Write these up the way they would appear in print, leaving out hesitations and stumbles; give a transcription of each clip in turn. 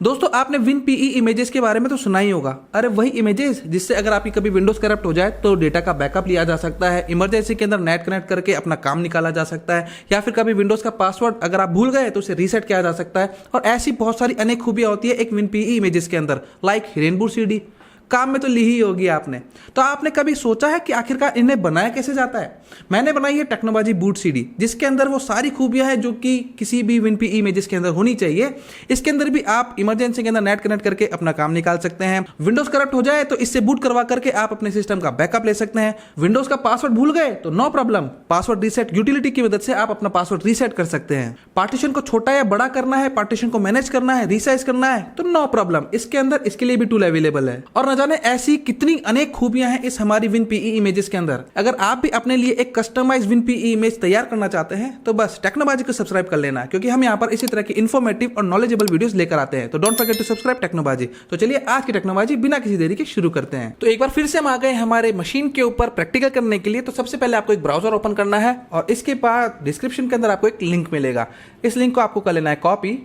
दोस्तों आपने WinPE images के बारे में तो सुना ही होगा। अरे वही इमेजेस जिससे अगर आपकी कभी विंडोज करप्ट हो जाए तो डेटा का बैकअप लिया जा सकता है, इमरजेंसी के अंदर नेट कनेक्ट करके अपना काम निकाला जा सकता है, या फिर कभी विंडोज का पासवर्ड अगर आप भूल गए तो उसे रीसेट किया जा सकता है। और ऐसी बहुत सारी अनेक खूबियां होती है एक WinPE इमेजेस के अंदर, लाइक रेनबो CD। काम में तो ली ही होगी आपने। तो आपने कभी सोचा है कि आखिरकार इन्हें बनाया कैसे जाता है? मैंने बनाई है टेक्नोबाजी बूट CD, जिसके अंदर वो सारी खूबियां हैं जो कि किसी भी WinPE इमेजेस के अंदर होनी चाहिए। इसके अंदर भी आप इमरजेंसी के अंदर नेट कनेक्ट करके अपना काम निकाल सकते हैं। विंडोज करप्ट हो जाए तो इससे बूट करवा करके आप अपने सिस्टम का बैकअप ले सकते हैं। विंडोज का पासवर्ड भूल गए तो no problem, password reset utility की मदद से आप अपना पासवर्ड रीसेट कर सकते हैं। पार्टीशन को छोटा या बड़ा करना है, पार्टीशन को मैनेज करना है, रीसाइज करना है तो नो प्रॉब्लम, इसके अंदर इसके लिए भी टूल अवेलेबल है। और न जाने ऐसी कितनी अनेक खूबियां हैं इस हमारी WinPE इमेजेस के अंदर। अगर आप भी अपने लिए एक कस्टमाइज्ड WinPE इमेज तैयार करना चाहते हैं तो बस टेक्नोबाजी को सब्सक्राइब कर लेना, क्योंकि हम यहाँ पर इसी तरह की इन्फॉर्मेटिव और नॉलेजेबल वीडियोस लेकर आते हैं। तो don't forget to subscribe Technobaji. तो चलिए आज की टेक्नोबाजी बिना किसी देरी के शुरू करते हैं। तो एक बार फिर से हम आ गए हमारे मशीन के ऊपर प्रैक्टिकल करने के लिए। तो सबसे पहले आपको एक ब्राउजर ओपन करना है और इसके बाद डिस्क्रिप्शन के अंदर आपको एक लिंक मिलेगा। इस लिंक को आपको कर लेना है कॉपी,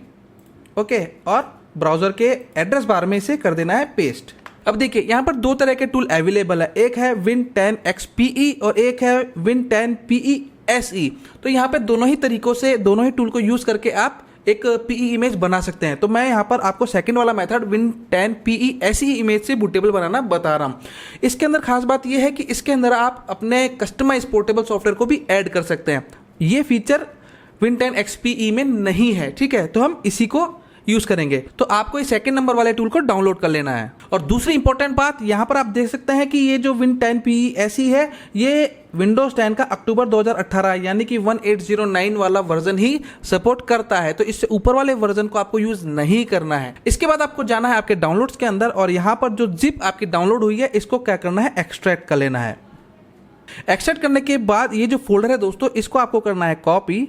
ओके, और ब्राउजर के एड्रेस बार में इसे कर देना है पेस्ट। अब देखिए यहाँ पर दो तरह के टूल अवेलेबल है, एक है Win10xPE और एक है Win10PE SE। तो यहाँ पे दोनों ही तरीकों से दोनों ही टूल को यूज करके आप एक PE इमेज बना सकते हैं। तो मैं यहाँ पर आपको सेकंड वाला मेथड Win10PE SE इमेज से बूटेबल बनाना बता रहा हूँ। इसके अंदर खास बात यह है कि इसके अंदर आप अपने कस्टमाइज पोर्टेबल सॉफ्टवेयर को भी ऐड कर सकते हैं। ये फीचर Win10xPE में नहीं है, ठीक है, तो हम इसी को यूज करेंगे। तो आपको इस सेकंड नंबर वाले टूल को डाउनलोड कर लेना है। और दूसरी इंपॉर्टेंट बात यहाँ पर आप देख सकते हैं कि ये जो Win10PE SE है ये विंडोज 10 का अक्टूबर 2018 यानी कि 1809 वाला वर्जन ही सपोर्ट करता है। तो इससे ऊपर वाले वर्जन को आपको यूज नहीं करना है। इसके बाद आपको जाना है आपके डाउनलोड्स के अंदर और यहाँ पर जो जिप आपकी डाउनलोड हुई है इसको क्या करना है, एक्सट्रैक्ट कर लेना है। एक्सट्रैक्ट करने के बाद ये जो फोल्डर है दोस्तों इसको आपको करना है कॉपी,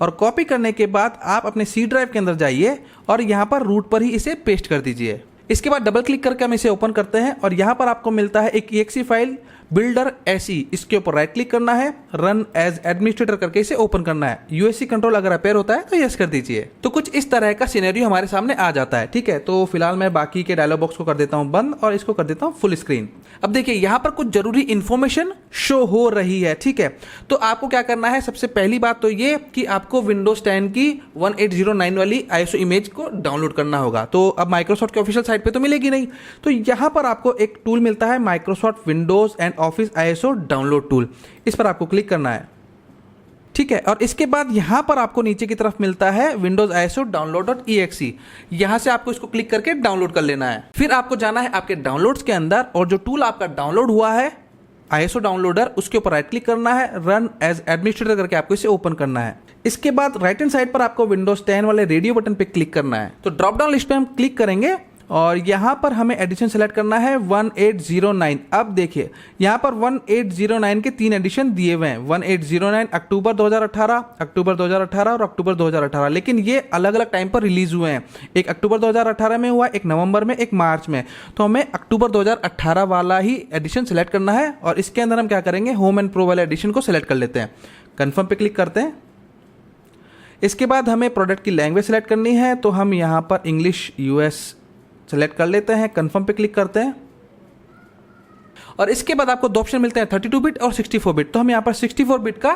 और कॉपी करने के बाद आप अपने C ड्राइव के अंदर जाइए और यहाँ पर रूट पर ही इसे पेस्ट कर दीजिए। इसके बाद डबल क्लिक करके हम इसे ओपन करते हैं और यहाँ पर आपको मिलता है एक exe फाइल बिल्डर SE। इसके ऊपर राइट क्लिक करना है, रन एज एडमिनिस्ट्रेटर करके इसे ओपन करना है। USC कंट्रोल अगर अपेयर होता है तो यस कर दीजिए। तो कुछ इस तरह का सिनेरियो हमारे सामने आ जाता है, ठीक है। तो फिलहाल मैं बाकी के डायलॉग बॉक्स को कर देता हूँ बंद और इसको कर देता हूँ फुल स्क्रीन। अब देखिए यहाँ पर कुछ जरूरी इंफॉर्मेशन शो हो रही है, ठीक है। तो आपको क्या करना है, सबसे पहली बात तो ये कि आपको विंडोज 10 की 1809 वाली ISO इमेज को डाउनलोड करना होगा। तो अब माइक्रोसॉफ्ट के ऑफिशियल साइट पे तो मिलेगी नहीं, तो यहाँ पर आपको एक टूल मिलता है Microsoft Windows and office ISO download tool. इस पर आपको क्लिक करना है, ठीक है। और इसके बाद यहां पर आपको नीचे की तरफ मिलता है विंडोज ISO download.exe। यहां से आपको इसको क्लिक करके डाउनलोड कर लेना है। फिर आपको जाना है आपके डाउनलोड्स के अंदर और जो टूल आपका डाउनलोड हुआ है ISO डाउनलोडर उसके ऊपर राइट क्लिक करना है, रन एज एडमिनिस्ट्रेटर करके आपको इसे ओपन करना है। इसके बाद राइट हैंड साइड पर आपको विंडोज 10 वाले रेडियो बटन पे क्लिक करना है। तो ड्रॉप डाउन लिस्ट पे हम क्लिक करेंगे और यहाँ पर हमें एडिशन सेलेक्ट करना है 1809। अब देखिए यहाँ पर 1809 के 3 एडिशन दिए हुए हैं, 1809 अक्टूबर 2018, अक्टूबर 2018 और अक्टूबर 2018, लेकिन ये अलग अलग टाइम पर रिलीज हुए हैं। एक अक्टूबर 2018 में हुआ, एक नवंबर में, एक मार्च में। तो हमें अक्टूबर 2018 वाला ही एडिशन सेलेक्ट करना है और इसके अंदर हम क्या करेंगे, होम एंड प्रो वाले एडिशन को सिलेक्ट कर लेते हैं। कन्फर्म पे क्लिक करते हैं। इसके बाद हमें प्रोडक्ट की लैंग्वेज सेलेक्ट करनी है, तो हम यहाँ पर इंग्लिश US सेलेक्ट कर लेते हैं। कंफर्म पे क्लिक करते हैं और इसके बाद आपको दो ऑप्शन मिलते हैं 32 बिट और 64 बिट। तो हम यहाँ पर 64 बिट का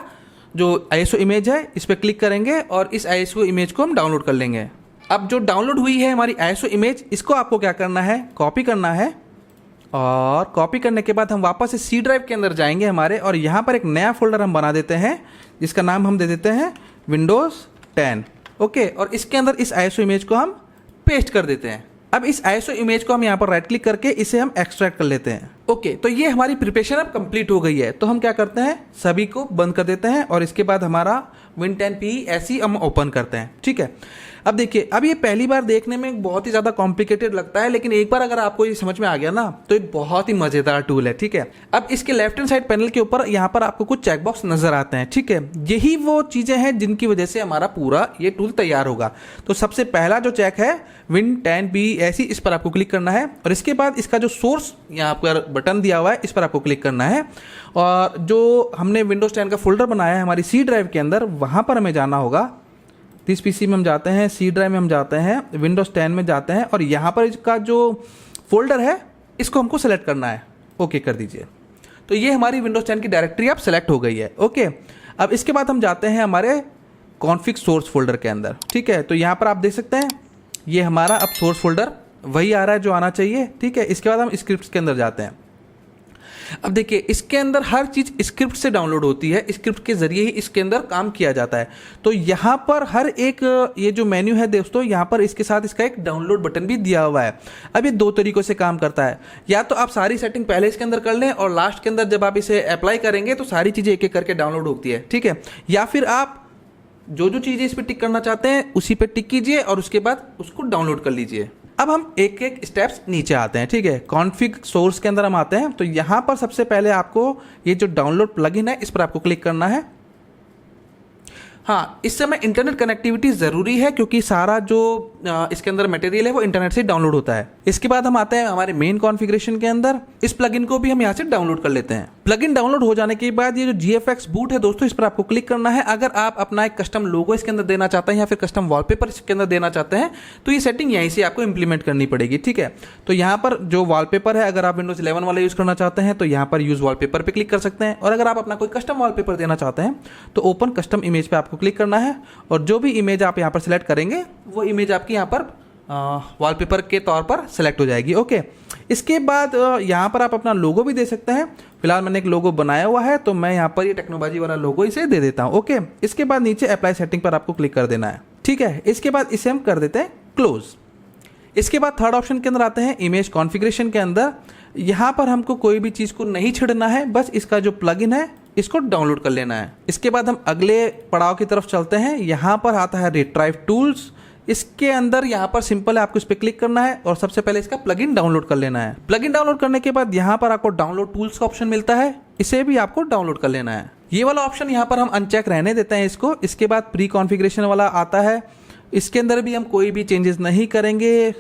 जो ISO इमेज है इस पर क्लिक करेंगे और इस ISO इमेज को हम डाउनलोड कर लेंगे। अब जो डाउनलोड हुई है हमारी ISO इमेज, इसको आपको क्या करना है, कॉपी करना है। और कॉपी करने के बाद हम वापस से C ड्राइव के अंदर जाएंगे हमारे, और यहाँ पर एक नया फोल्डर हम बना देते हैं जिसका नाम हम दे देते हैं विंडोज 10, ओके। और इसके अंदर इस ISO इमेज को हम पेस्ट कर देते हैं। अब इस ISO इमेज को हम यहाँ पर राइट क्लिक करके इसे हम एक्सट्रैक्ट कर लेते हैं, ओके। तो ये हमारी प्रिपरेशन अब कंप्लीट हो गई है। तो हम क्या करते हैं, सभी को बंद कर देते हैं और इसके बाद हमारा Win10PE SE हम ओपन करते हैं, ठीक है। अब देखिए, अब ये पहली बार देखने में बहुत ही ज़्यादा कॉम्प्लिकेटेड लगता है, लेकिन एक बार अगर आपको ये समझ में आ गया ना तो ये बहुत ही मज़ेदार टूल है, ठीक है। अब इसके लेफ्ट हैंड साइड पैनल के ऊपर यहाँ पर आपको कुछ चेकबॉक्स नजर आते हैं, ठीक है। यही वो चीज़ें हैं जिनकी वजह से हमारा पूरा ये टूल तैयार होगा। तो सबसे पहला जो चेक है Win10PE SE, इस पर आपको क्लिक करना है और इसके बाद इसका जो सोर्स यहाँ पर बटन दिया हुआ है इस पर आपको क्लिक करना है। और जो हमने विंडोज 10 का फोल्डर बनाया है हमारी C ड्राइव के अंदर, वहाँ पर हमें जाना होगा दिस पीसी में हम जाते हैं, सी ड्राइव में हम जाते हैं, विंडोज़ 10 में जाते हैं और यहाँ पर इसका जो फोल्डर है इसको हमको सेलेक्ट करना है। ओके कर दीजिए। तो ये हमारी विंडोज़ 10 की डायरेक्टरी अब सेलेक्ट हो गई है। ओके, अब इसके बाद हम जाते हैं हमारे कॉन्फ़िग सोर्स फोल्डर के अंदर। ठीक है, तो यहाँ पर आप देख सकते हैं ये हमारा अब सोर्स फोल्डर वही आ रहा है जो आना चाहिए। ठीक है, इसके बाद हम स्क्रिप्ट के अंदर जाते हैं। अब देखिए इसके अंदर हर चीज़ स्क्रिप्ट से डाउनलोड होती है, स्क्रिप्ट के जरिए ही इसके अंदर काम किया जाता है। तो यहाँ पर हर एक ये जो मेन्यू है दोस्तों, यहाँ पर इसके साथ इसका एक डाउनलोड बटन भी दिया हुआ है। अब ये दो तरीकों से काम करता है, या तो आप सारी सेटिंग पहले इसके अंदर कर लें और लास्ट के अंदर जब आप इसे अप्लाई करेंगे तो सारी चीज़ें एक एक करके डाउनलोड होती है। ठीक है, या फिर आप जो जो चीज़ें इस पर टिक करना चाहते हैं उसी पे टिक कीजिए और उसके बाद उसको डाउनलोड कर लीजिए। अब हम एक एक स्टेप्स नीचे आते हैं। ठीक है, कॉन्फ़िग सोर्स के अंदर हम आते हैं। तो यहाँ पर सबसे पहले आपको ये जो डाउनलोड प्लगइन है इस पर आपको क्लिक करना है। हाँ, इस समय इंटरनेट कनेक्टिविटी ज़रूरी है क्योंकि सारा जो इसके अंदर मटेरियल है वो इंटरनेट से डाउनलोड होता है। इसके बाद हम आते हैं हमारे मेन कॉन्फ़िगरेशन के अंदर। इस प्लगइन को भी हम यहाँ से डाउनलोड कर लेते हैं। प्लगइन डाउनलोड हो जाने के बाद ये जो GFX बूट है दोस्तों, इस पर आपको क्लिक करना है। अगर आप अपना एक कस्टम लोगो इसके अंदर देना चाहते हैं या फिर कस्टम वॉलपेपर इसके अंदर देना चाहते हैं तो ये सेटिंग यहीं से आपको इंप्लीमेंट करनी पड़ेगी। ठीक है, तो यहाँ पर जो वॉलपेपर है, अगर आप विंडोज़ 11 वाला यूज़ करना चाहते हैं तो यहाँ पर यूज़ वॉलपेपर पर क्लिक कर सकते हैं, और अगर आप अपना कोई कस्टम वॉलपेपर देना चाहते हैं तो ओपन कस्टम इमेज पर आपको क्लिक करना है और जो भी इमेज आप यहाँ पर सिलेक्ट करेंगे वो इमेज आपकी यहाँ पर वॉलपेपर के तौर पर सेलेक्ट हो जाएगी। ओके, इसके बाद यहाँ पर आप अपना लोगो भी दे सकते हैं। फिलहाल मैंने एक लोगो बनाया हुआ है तो मैं यहाँ पर ये टेक्नोबाजी वाला लोगो इसे दे देता हूँ। ओके, इसके बाद नीचे अप्लाई सेटिंग पर आपको क्लिक कर देना है। ठीक है, इसके बाद इसे हम कर देते हैं क्लोज। इसके बाद थर्ड ऑप्शन के अंदर आते हैं इमेज कॉन्फ़िगरेशन के अंदर। यहाँ पर हमको कोई भी चीज़ को नहीं छेड़ना है, बस इसका जो प्लगइन है इसको डाउनलोड कर लेना है। इसके बाद हम अगले पड़ाव की तरफ चलते हैं। यहाँ पर आता है रिट्राइव टूल्स। इसके अंदर यहाँ पर सिंपल है, आपको इस पर क्लिक करना है और सबसे पहले इसका प्लगइन डाउनलोड कर लेना है। प्लगइन डाउनलोड करने के बाद यहाँ पर आपको डाउनलोड टूल्स का ऑप्शन मिलता है, इसे भी आपको डाउनलोड कर लेना है। ये वाला ऑप्शन यहाँ पर हम अनचेक रहने देते हैं इसको। इसके बाद प्री कॉन्फ़िगरेशन वाला आता है, इसके अंदर भी हम कोई भी चेंजेस नहीं करेंगे,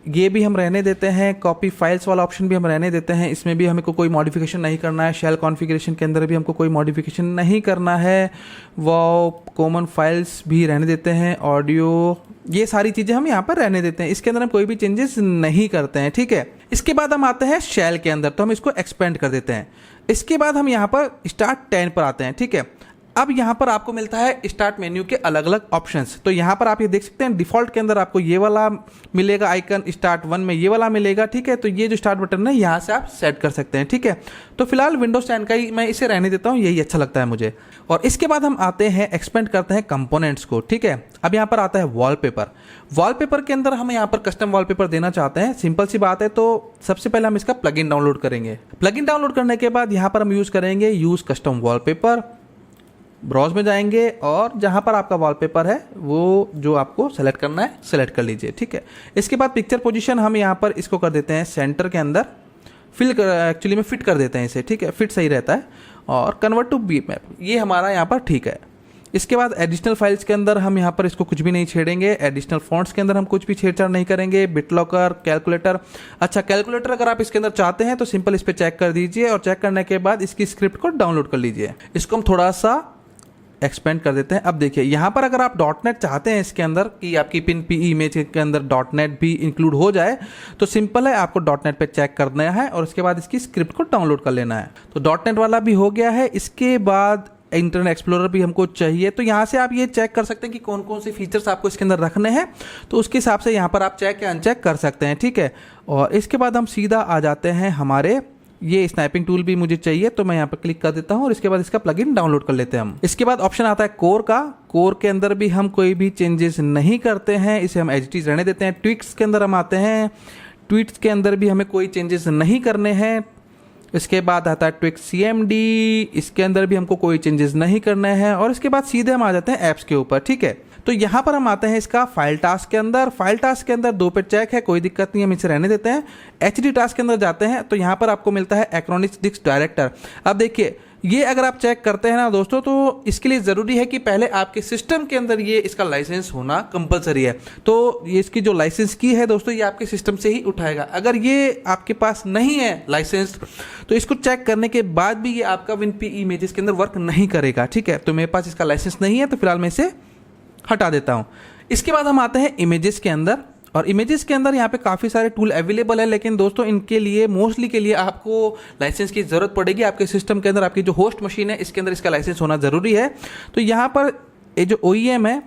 ये भी हम रहने देते हैं। कॉपी फाइल्स वाला ऑप्शन भी हम रहने देते हैं, इसमें भी हमें को कोई मॉडिफिकेशन नहीं करना है। शेल कॉन्फ़िगरेशन के अंदर भी हमको कोई मॉडिफिकेशन नहीं करना है। वो कॉमन फाइल्स भी रहने देते हैं, ऑडियो, ये सारी चीज़ें हम यहाँ पर रहने देते हैं। इसके अंदर हम कोई भी चेंजेस नहीं करते हैं। ठीक है, इसके बाद हम आते हैं शेल के अंदर, तो हम इसको एक्सपेंड कर देते हैं। इसके बाद हम यहाँ पर स्टार्ट 10 पर आते हैं। ठीक है, अब यहाँ पर आपको मिलता है स्टार्ट मेन्यू के अलग अलग ऑप्शंस। तो यहाँ पर आप ये देख सकते हैं डिफ़ॉल्ट के अंदर आपको ये वाला मिलेगा आइकन, स्टार्ट 1 में ये वाला मिलेगा। ठीक है, तो ये जो स्टार्ट बटन है यहाँ से आप सेट कर सकते हैं। ठीक है, तो फिलहाल विंडोज़ 10 का ही मैं इसे रहने देता हूँ, यही अच्छा लगता है मुझे। और इसके बाद हम आते हैं एक्सपेंड करते हैं कंपोनेंट्स को। ठीक है, अब यहाँ पर आता है वॉलपेपर। वॉलपेपर के अंदर हम यहाँ पर कस्टम वॉलपेपर देना चाहते हैं। सिंपल सी बात है, तो सबसे पहले हम इसका प्लगइन डाउनलोड करेंगे। प्लगइन डाउनलोड करने के बाद यहाँ पर हम यूज़ करेंगे यूज़ कस्टम वॉलपेपर। ब्राउज में जाएंगे और जहाँ पर आपका वॉलपेपर है वो जो आपको सेलेक्ट करना है सेलेक्ट कर लीजिए। ठीक है, इसके बाद पिक्चर पोजीशन हम यहाँ पर इसको कर देते हैं सेंटर के अंदर, एक्चुअली में फिट कर देते हैं इसे। ठीक है, फिट सही रहता है। और कन्वर्ट टू बी मैप, ये हमारा यहाँ पर ठीक है। इसके बाद एडिशनल फाइल्स के अंदर हम यहाँ पर इसको कुछ भी नहीं छेड़ेंगे। एडिशनल फॉन्ट्स के अंदर हम कुछ भी छेड़छाड़ नहीं करेंगे। बिटलॉकर, कैलकुलेटर, अच्छा कैलकुलेटर अगर आप इसके अंदर चाहते हैं तो सिंपल इस पर चेक कर दीजिए और चेक करने के बाद इसकी स्क्रिप्ट को डाउनलोड कर लीजिए। इसको हम थोड़ा सा एक्सपेंड कर देते हैं। अब देखिए यहाँ पर अगर आप .NET चाहते हैं इसके अंदर कि आपकी पिन पी इमेज के अंदर .NET भी इंक्लूड हो जाए तो सिंपल है, आपको .NET पे चेक करना है और उसके बाद इसकी स्क्रिप्ट को डाउनलोड कर लेना है। तो .NET वाला भी हो गया है। इसके बाद इंटरनेट एक्सप्लोरर भी हमको चाहिए, तो यहाँ से आप ये चेक कर सकते हैं कि कौन कौन से फीचर्स आपको इसके अंदर रखने हैं, तो उसके हिसाब से यहाँ पर आप चेक या अनचेक कर सकते हैं। ठीक है, और इसके बाद हम सीधा आ जाते हैं हमारे ये स्नैपिंग टूल भी मुझे चाहिए, तो मैं यहाँ पर क्लिक कर देता हूँ और इसके बाद इसका प्लगइन डाउनलोड कर लेते हैं हम। इसके बाद ऑप्शन आता है कोर का। कोर के अंदर भी हम कोई भी चेंजेस नहीं करते हैं, इसे हम एज इट इज रहने देते हैं। ट्वीट्स के अंदर हम आते हैं, ट्वीट्स के अंदर भी हमें कोई चेंजेस नहीं करने हैं। इसके बाद आता है ट्विक CMD, इसके अंदर भी हमको कोई चेंजेस नहीं करने हैं। और इसके बाद सीधे हम आ जाते हैं ऐप्स के ऊपर। ठीक है, तो यहाँ पर हम आते हैं इसका फाइल टास्क के अंदर। फाइल टास्क के अंदर 2 पे चेक है, कोई दिक्कत नहीं, हम इसे रहने देते हैं। HD टास्क के अंदर जाते हैं तो यहाँ पर आपको मिलता है एक्रोनिक्स डिस्क डायरेक्टर। अब देखिए ये अगर आप चेक करते हैं ना दोस्तों, तो इसके लिए ज़रूरी है कि पहले आपके सिस्टम के अंदर ये इसका लाइसेंस होना कंपलसरी है। तो ये इसकी जो लाइसेंस की है दोस्तों, ये आपके सिस्टम से ही उठाएगा। अगर ये आपके पास नहीं है लाइसेंस तो इसको चेक करने के बाद भी ये आपका WinPE इमेजेस के अंदर वर्क नहीं करेगा। ठीक है, तो मेरे पास इसका लाइसेंस नहीं है तो फिलहाल मैं इसे हटा देता हूँ। इसके बाद हम आते हैं इमेजेस के अंदर, और इमेजेस के अंदर यहाँ पे काफ़ी सारे टूल अवेलेबल है, लेकिन दोस्तों इनके लिए मोस्टली के लिए आपको लाइसेंस की ज़रूरत पड़ेगी। आपके सिस्टम के अंदर आपकी जो होस्ट मशीन है इसके अंदर इसका लाइसेंस होना ज़रूरी है। तो यहाँ पर ये जो OEM है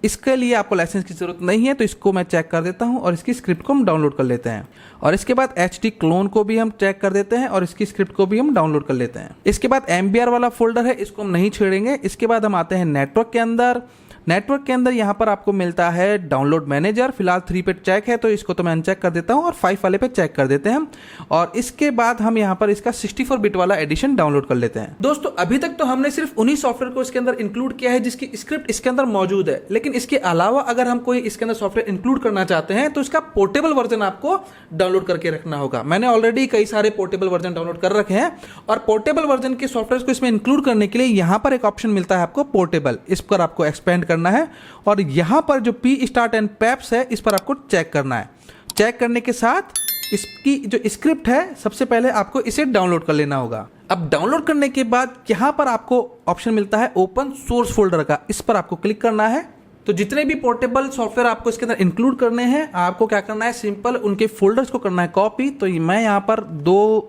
इसके लिए आपको लाइसेंस की ज़रूरत नहीं है, तो इसको मैं चेक कर देता हूँ और इसकी स्क्रिप्ट को हम डाउनलोड कर लेते हैं। और इसके बाद HD क्लोन को भी हम चेक कर देते हैं और इसकी स्क्रिप्ट को भी हम डाउनलोड कर लेते हैं। इसके बाद MBR वाला फोल्डर है, इसको हम नहीं छेड़ेंगे। इसके बाद हम आते हैं नेटवर्क के अंदर। नेटवर्क के अंदर यहाँ पर आपको मिलता है डाउनलोड मैनेजर, फिलहाल 3 पे चेक है तो इसको तो मैं अनचेक कर देता हूँ और 5 वाले पे चेक कर देते हैं। और इसके बाद हम यहाँ पर इसका 64 बिट वाला एडिशन डाउनलोड कर लेते हैं। दोस्तों अभी तक तो हमने सिर्फ उन्हीं सॉफ्टवेयर को इसके अंदर इंक्लूड किया है जिसकी स्क्रिप्ट इसके अंदर मौजूद है, लेकिन इसके अलावा अगर हम कोई इसके अंदर सॉफ्टवेयर इंक्लूड करना चाहते हैं तो इसका पोर्टेबल वर्जन आपको डाउनलोड करके रखना होगा। मैंने ऑलरेडी कई सारे पोर्टेबल वर्जन डाउनलोड कर रखे हैं, और पोर्टेबल वर्जन के सॉफ्टवेयर को इसमें इंक्लूड करने के लिए यहाँ पर एक ऑप्शन मिलता है आपको पोर्टेबल, इस पर आपको एक्सपेंड करना है और यहां पर जो P स्टार्ट एंड पैप्स है इस पर आपको चेक करना है। चेक करने के साथ इसकी जो स्क्रिप्ट है सबसे पहले आपको इसे डाउनलोड कर लेना होगा। अब डाउनलोड करने के बाद यहां पर आपको ऑप्शन मिलता है ओपन सोर्स फोल्डर का, इस पर आपको क्लिक करना है। तो जितने भी पोर्टेबल सॉफ्टवेयर आपको इसके अंदर इंक्लूड करने हैं आपको क्या करना है, सिंपल उनके फोल्डर्स को करना है कॉपी। तो मैं यहां पर 2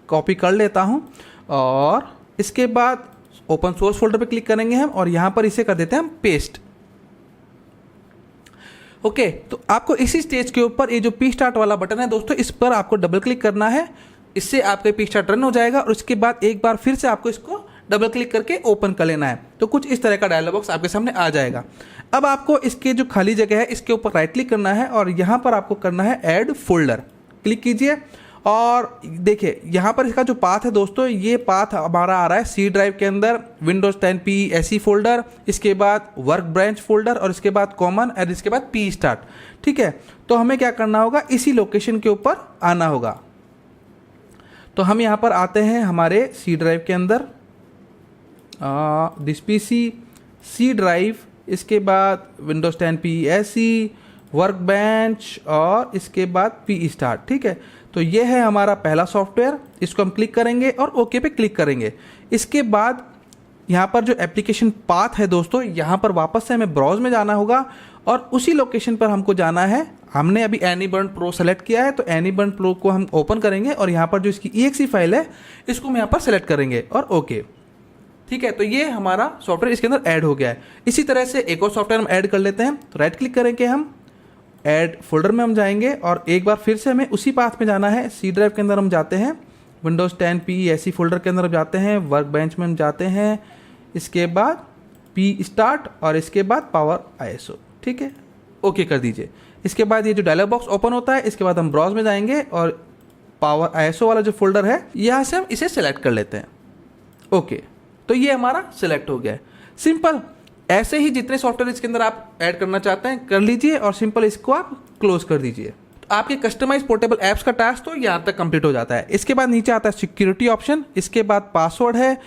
कॉपी कर लेता हूं और इसके बाद ओपन सोर्स फोल्डर पे क्लिक करेंगे हम और यहां पर इसे कर देते हैं हम पेस्ट। ओके, तो आपको इसी स्टेज के ऊपर ये जो P स्टार्ट वाला बटन है दोस्तों, इस पर आपको डबल क्लिक करना है। इससे आपका P स्टार्ट रन हो जाएगा और उसके बाद एक बार फिर से आपको इसको डबल क्लिक करके ओपन कर लेना है। तो कुछ इस तरह का डायलॉग बॉक्स आपके सामने आ जाएगा। अब आपको इसके जो खाली जगह है इसके ऊपर राइट क्लिक करना है और यहाँ पर आपको करना है ऐड फोल्डर, क्लिक कीजिए। और देखिए यहाँ पर इसका जो पाथ है दोस्तों, ये पाथ हमारा आ रहा है C ड्राइव के अंदर Windows 10 PE SE फोल्डर, इसके बाद वर्क ब्रांच फोल्डर और इसके बाद कॉमन और इसके बाद P स्टार्ट। ठीक है, तो हमें क्या करना होगा, इसी लोकेशन के ऊपर आना होगा। तो हम यहाँ पर आते हैं हमारे C ड्राइव के अंदर, दिस PC C ड्राइव, इसके बाद Windows 10 PE SE work bench और इसके बाद P स्टार्ट। ठीक है, तो ये है हमारा पहला सॉफ्टवेयर, इसको हम क्लिक करेंगे और ओके पे क्लिक करेंगे। इसके बाद यहाँ पर जो एप्लीकेशन पाथ है दोस्तों, यहाँ पर वापस से हमें ब्राउज में जाना होगा और उसी लोकेशन पर हमको जाना है। हमने अभी एनीबर्न प्रो सेलेक्ट किया है तो एनीबर्न प्रो को हम ओपन करेंगे और यहाँ पर जो इसकी EXE फाइल है इसको हम यहाँ पर सेलेक्ट करेंगे और ओके। ठीक है, तो ये हमारा सॉफ्टवेयर इसके अंदर ऐड हो गया है। इसी तरह से एक और सॉफ्टवेयर हम ऐड कर लेते हैं। तो राइट क्लिक करेंगे, हम ऐड फोल्डर में हम जाएंगे और एक बार फिर से हमें उसी पाथ में जाना है। C ड्राइव के अंदर हम जाते हैं, Windows 10 PE SE फोल्डर के अंदर हम जाते हैं, वर्क बेंच में हम जाते हैं, इसके बाद P स्टार्ट और इसके बाद पावर ISO। ठीक है, ओके कर दीजिए। इसके बाद ये जो डायलॉग बॉक्स ओपन होता है इसके बाद हम ब्राउज में जाएंगे और पावर ISO वाला जो फोल्डर है यहाँ से हम इसे सेलेक्ट कर लेते हैं। ओके, तो ये हमारा सेलेक्ट हो गया है। सिंपल ऐसे ही जितने सॉफ्टवेयर इसके अंदर आप ऐड करना चाहते हैं कर लीजिए और सिंपल इसको आप क्लोज कर दीजिए। तो आपके कस्टमाइज पोर्टेबल ऐप्स का टास्क तो यहाँ तक कंप्लीट हो जाता है। इसके बाद नीचे आता है सिक्योरिटी ऑप्शन, इसके बाद पासवर्ड है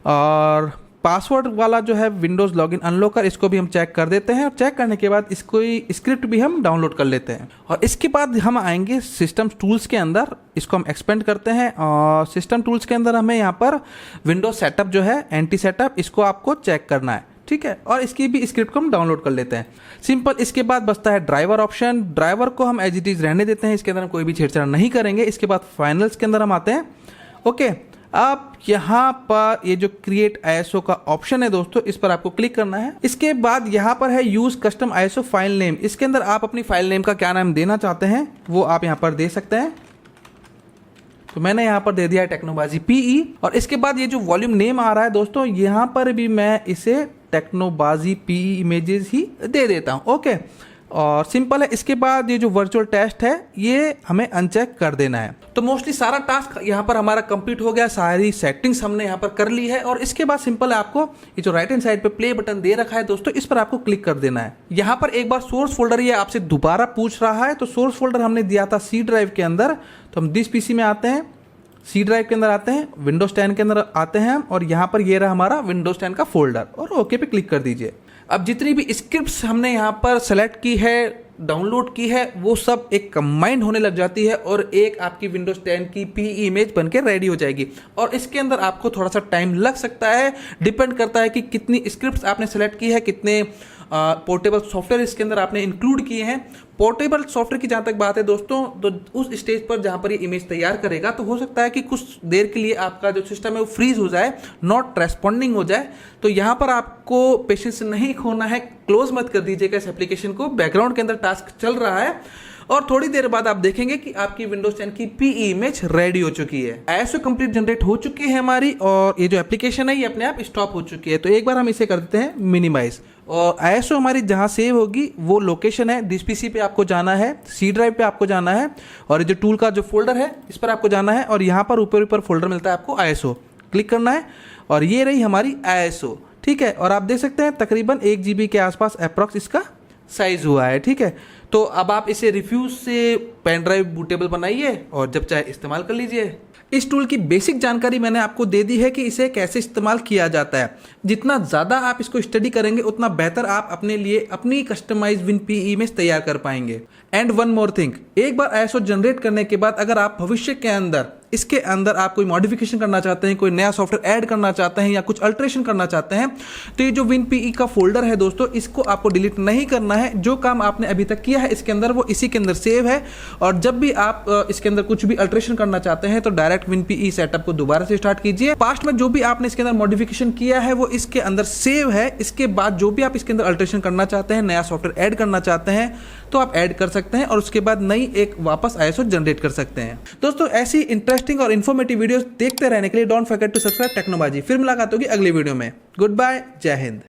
और पासवर्ड वाला जो है विंडोज़ लॉगिन अनलॉकर, इसको भी हम चेक कर देते हैं और चेक करने के बाद इसको स्क्रिप्ट भी हम डाउनलोड कर लेते हैं। और इसके बाद हम आएंगे सिस्टम टूल्स के अंदर, इसको हम एक्सपेंड करते हैं और सिस्टम टूल्स के अंदर हमें यहाँ पर विंडोज सेटअप जो है एंटी सेटअप, इसको आपको चेक करना है। ठीक है, और इसकी भी स्क्रिप्ट को हम डाउनलोड कर लेते हैं सिंपल। इसके बाद बचता है ड्राइवर ऑप्शन, ड्राइवर को हम एज इट इज रहने देते हैं, इसके अंदर हम कोई भी छेड़छाड़ नहीं करेंगे। इसके बाद फाइनल्स के अंदर हम आते हैं। ओके, अब यहाँ पर ये जो क्रिएट ISO का ऑप्शन है दोस्तों, इस पर आपको क्लिक करना है। इसके बाद यहाँ पर है use custom ISO file name, इसके अंदर आप अपनी फाइल नेम का क्या नाम देना चाहते हैं वो आप यहाँ पर दे सकते हैं। तो मैंने यहाँ पर दे दिया है टेक्नोबाजी PE। और इसके बाद ये जो वॉल्यूम नेम आ रहा है दोस्तों, यहाँ पर भी मैं इसे टेक्नोबाजी PE इमेजेस ही दे देता हूँ। ओके, और सिंपल है। इसके बाद ये जो वर्चुअल टेस्ट है ये हमें अनचेक कर देना है। तो मोस्टली सारा टास्क यहाँ पर हमारा कंप्लीट हो गया, सारी सेटिंग्स हमने यहाँ पर कर ली है। और इसके बाद सिंपल है, आपको ये जो राइट हैंड साइड पे प्ले बटन दे रखा है दोस्तों, इस पर आपको क्लिक कर देना है। यहाँ पर एक बार सोर्स फोल्डर ये आपसे दोबारा पूछ रहा है, तो सोर्स फोल्डर हमने दिया था C ड्राइव के अंदर, तो हम दिस PC में आते हैं, C ड्राइव के अंदर आते हैं, Windows 10 के अंदर आते हैं और यहाँ पर ये रहा हमारा Windows 10 का फोल्डर और ओके पे क्लिक कर दीजिए। अब जितनी भी स्क्रिप्ट्स हमने यहाँ पर सेलेक्ट की है, डाउनलोड की है, वो सब एक कंबाइंड होने लग जाती है और एक आपकी Windows 10 की PE इमेज बनके रेडी हो जाएगी। और इसके अंदर आपको थोड़ा सा टाइम लग सकता है, डिपेंड करता है कि कितनी स्क्रिप्ट्स आपने सेलेक्ट की है, कितने पोर्टेबल सॉफ्टवेयर इसके अंदर आपने इंक्लूड किए हैं। पोर्टेबल सॉफ्टवेयर की जहाँ तक बात है दोस्तों, तो उस स्टेज पर जहाँ पर ये इमेज तैयार करेगा तो हो सकता है कि कुछ देर के लिए आपका जो सिस्टम है वो फ्रीज हो जाए, नॉट रेस्पॉन्डिंग हो जाए। तो यहाँ पर आपको पेशेंस नहीं खोना है, क्लोज मत कर दीजिएगा इस एप्लीकेशन को। बैकग्राउंड के अंदर टास्क चल रहा है और थोड़ी देर बाद आप देखेंगे कि आपकी विंडोज 10 की पीई इमेज रेडी हो चुकी है। ISO कंप्लीट जनरेट हो चुकी है हमारी और ये जो एप्लीकेशन है ये अपने आप स्टॉप हो चुकी है। तो एक बार हम इसे कर देते हैं मिनिमाइज और ISO हमारी जहाँ सेव होगी वो लोकेशन है, दिस पीसी पे आपको जाना है, सी ड्राइव पे आपको जाना है और ये जो टूल का जो फोल्डर है इस पर आपको जाना है और यहाँ पर ऊपर फोल्डर मिलता है आपको ISO, क्लिक करना है और ये रही हमारी ISO। ठीक है, और आप देख सकते हैं तकरीबन 1 GB के आसपास अप्रॉक्स इसका साइज हुआ है। ठीक है, तो अब आप इसे रिफ्यूज से पेन ड्राइव बूटेबल बनाइए और जब चाहे इस्तेमाल कर लीजिए। इस टूल की बेसिक जानकारी मैंने आपको दे दी है कि इसे कैसे इस्तेमाल किया जाता है। जितना ज़्यादा आप इसको स्टडी करेंगे उतना बेहतर आप अपने लिए अपनी कस्टमाइज WinPE इमेज तैयार कर पाएंगे। एंड वन मोर थिंग, एक बार ISO जनरेट करने के बाद अगर आप भविष्य के अंदर इसके अंदर आप कोई मॉडिफिकेशन करना चाहते हैं, कोई नया सॉफ्टवेयर ऐड करना चाहते हैं या कुछ अल्ट्रेशन करना चाहते हैं, तो ये जो WinPE का फोल्डर है दोस्तों, इसको आपको डिलीट नहीं करना है। जो काम आपने अभी तक किया है इसके अंदर वो इसी के अंदर सेव है और जब भी आप इसके अंदर कुछ भी अल्ट्रेशन करना चाहते हैं तो डायरेक्ट WinPE सेटअप को दोबारा से स्टार्ट कीजिए। पास्ट में जो भी आपने इसके अंदर मॉडिफिकेशन किया है वो इसके अंदर सेव है। इसके बाद जो भी आप इसके अंदर अल्ट्रेशन करना चाहते हैं, नया सॉफ्टवेयर ऐड करना चाहते हैं तो आप ऐड कर सकते हैं और उसके बाद नई एक वापस ISO जनरेट कर सकते हैं। दोस्तों ऐसी इंटरेस्टिंग और इन्फॉर्मेटिव वीडियोस देखते रहने के लिए don't forget to subscribe Technobaji. फिर मुलाकात होगी अगली वीडियो में। गुड बाय, जय हिंद।